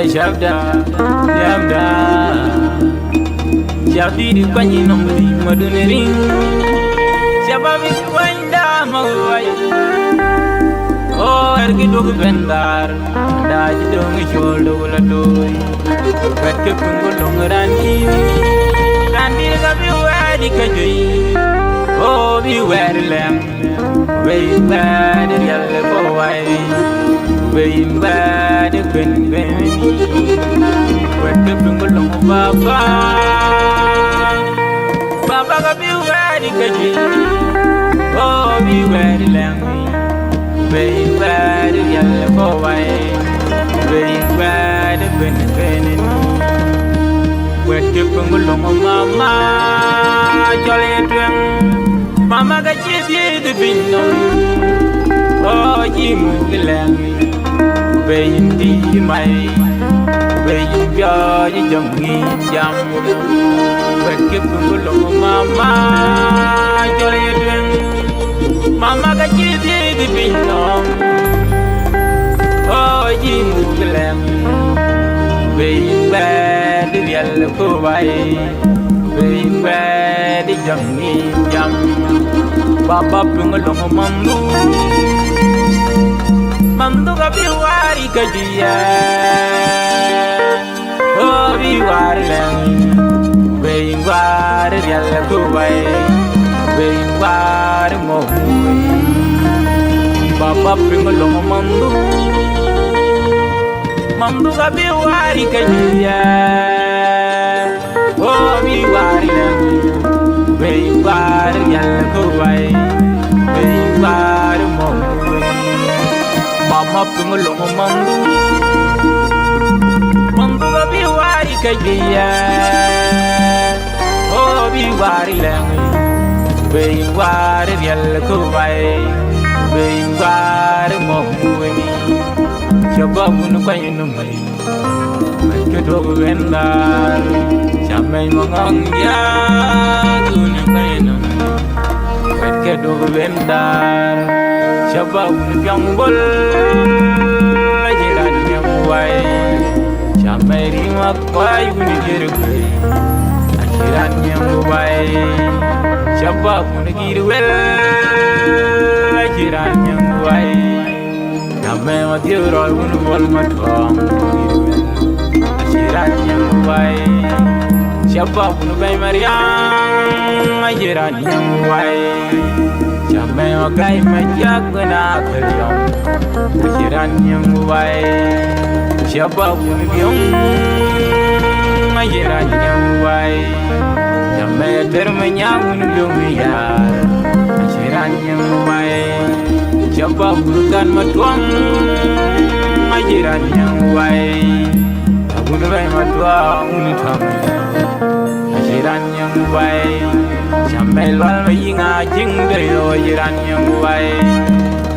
shabda yamda Shabdi di kwanyi nombri madune ring Shababi kwanda mawai Oh ergi dogu bendar Daji dongi sholdo wala doy Wetke pungu longrani Randi gabi wadi kajoy Oh bi wadi lem Wey bad yalle bowai Wey bad ben beni Wetke pungu longu baba Baba gabi wadi kajoy Oh bi wadi lem Wey bad yalle bowai Wey bad ben beni Wetke pungu longu mama Jolly twang Mama ga chidi de binom Oh jimu gelami Bayin di mai Bayin bia ji jangi jam Wetke pungulu mama Jolly twang Mama ga chidi de binom Oh jimu gelami Bayin bad yalla ko bai Bayin bad jangi jam Baba pungulong mamdu Mamdu ka biwari ka diya Oh biwari lang Biwari yalla kubay Biwari mo Baba pungulong mamdu Mamdu ka biwari ka diya Oh biwari lang Biwari yalla kubay Biwari mo Mama pungulong mamdu Mamdu ka biwari kaya Oh biwari lang Biwari yalla kubay Biwari mo Shabab nu kayo numay Magkadogo vendar Shamay mangangya Gunu kayo numay Magkadogo vendar Shabab nu pyongbol Jiran yang buai Shamay rima kway Gunu jirugay Jiran yang buai Shabab nu girwel Jiran yang buai Shamay matiurol Gunu bol matwang Jiran yang buai Shabab nu bay mariang Jiran yang buai Shamay makai majak na kalyam Jiran yang buai Shabab nu biyong Jiran yang buai Shamay termenyang nu biyong biyar Jiran yang buai Shabab nu kan matuang Jiran yang buai Gunu bay matuang nu tamay Jiran yang buai Shamay lwal mayinga jing dayo jiran yang buai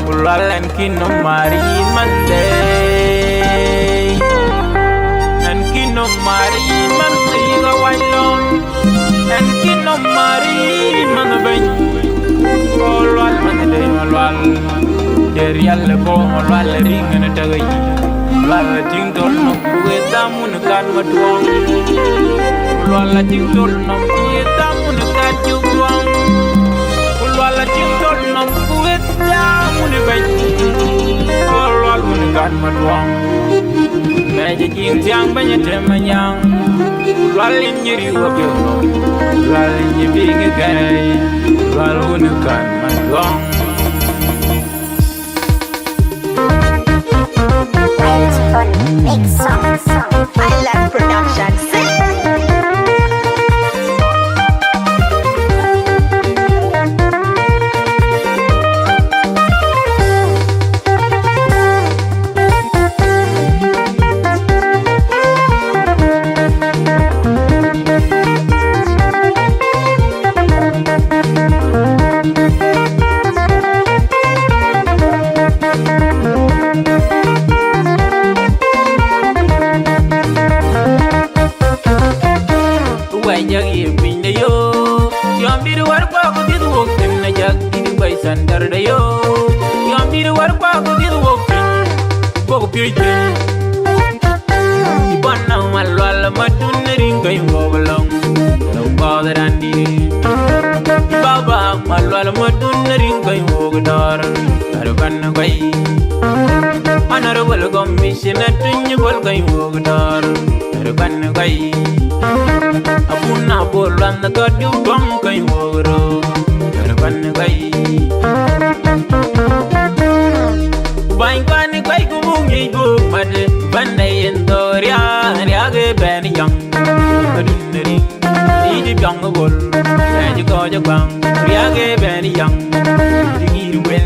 Kulwalan kino mari mande Nan kino mari mande yiga wailom Nan kino mari mande bany Kulwal mande day malwal Dari alle ko malwal ringa na tagay Kulwal ting tol no kuwe tamun kan matuang Kulwal ting tol no kuwe tamun kan juang Kulwal ting tol no kuwe tamun bany Kulwal mun kan matuang Meja jing tiang banya temanyang Kulwal injiri wapyo no Kulwal injiri gay Kulwal mun kan matuang Make some Island Production. Sandar da yo Yom dir war kwa ko dir wok Bog pyoi Malwala matun ring kay wogalong long botheran di Baba malwala matun ring kay wogadar Arukan kay Honorable Commissioner tunyi bol kay wogadar Arukan kay Apuna bolan na kadu bang kay wogaro Arukan kay Bain kwani kay kumungi bu made Bandai endoria riage ben yang Adunri Iji biang bol Eji ko jagbang riage ben yang Digir wel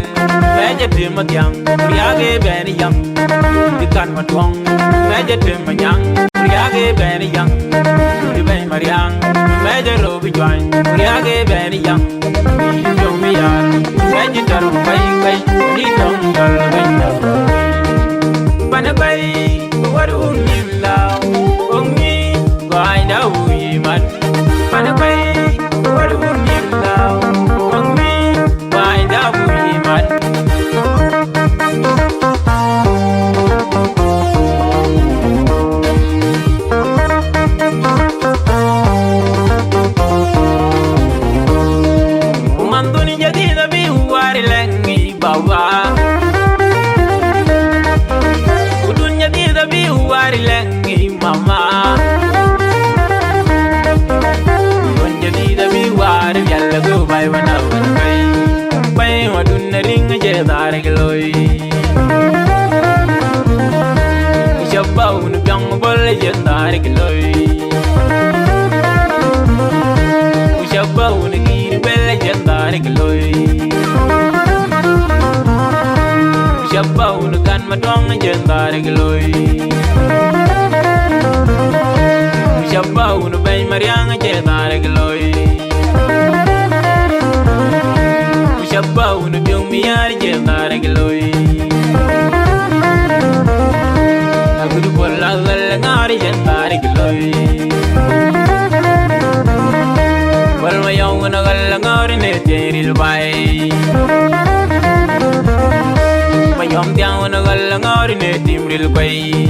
Meja timat yang riage ben yang Dikan matwang Meja timat yang riage ben yang Di ben mariang Meja robi juan riage ben yang Di jong biar Meja taruh kai Di dong dal ben yang Panabay Waru nilaw Ongi Gay na uyiman Panabay Waru nilaw Ongi Gay na uyiman Umanduni jadi nabi Wari lengi bawa Dabi wari lengi mama Onjadi dabi wari yalla go bai wana bai bai wadunna ring je dare gloi Shabba un byang bol je dare gloi Shabba un gir bel je dare gloi Shabba un kan madong je dare gloi Shabba un bay mariang je dare gloi Shabba un byung miar je dare gloi Agudu bolla gal ngari je dare gloi Wal mayong na gal ngari ne teril bay Mayom tiang na gal ngari ne timril bay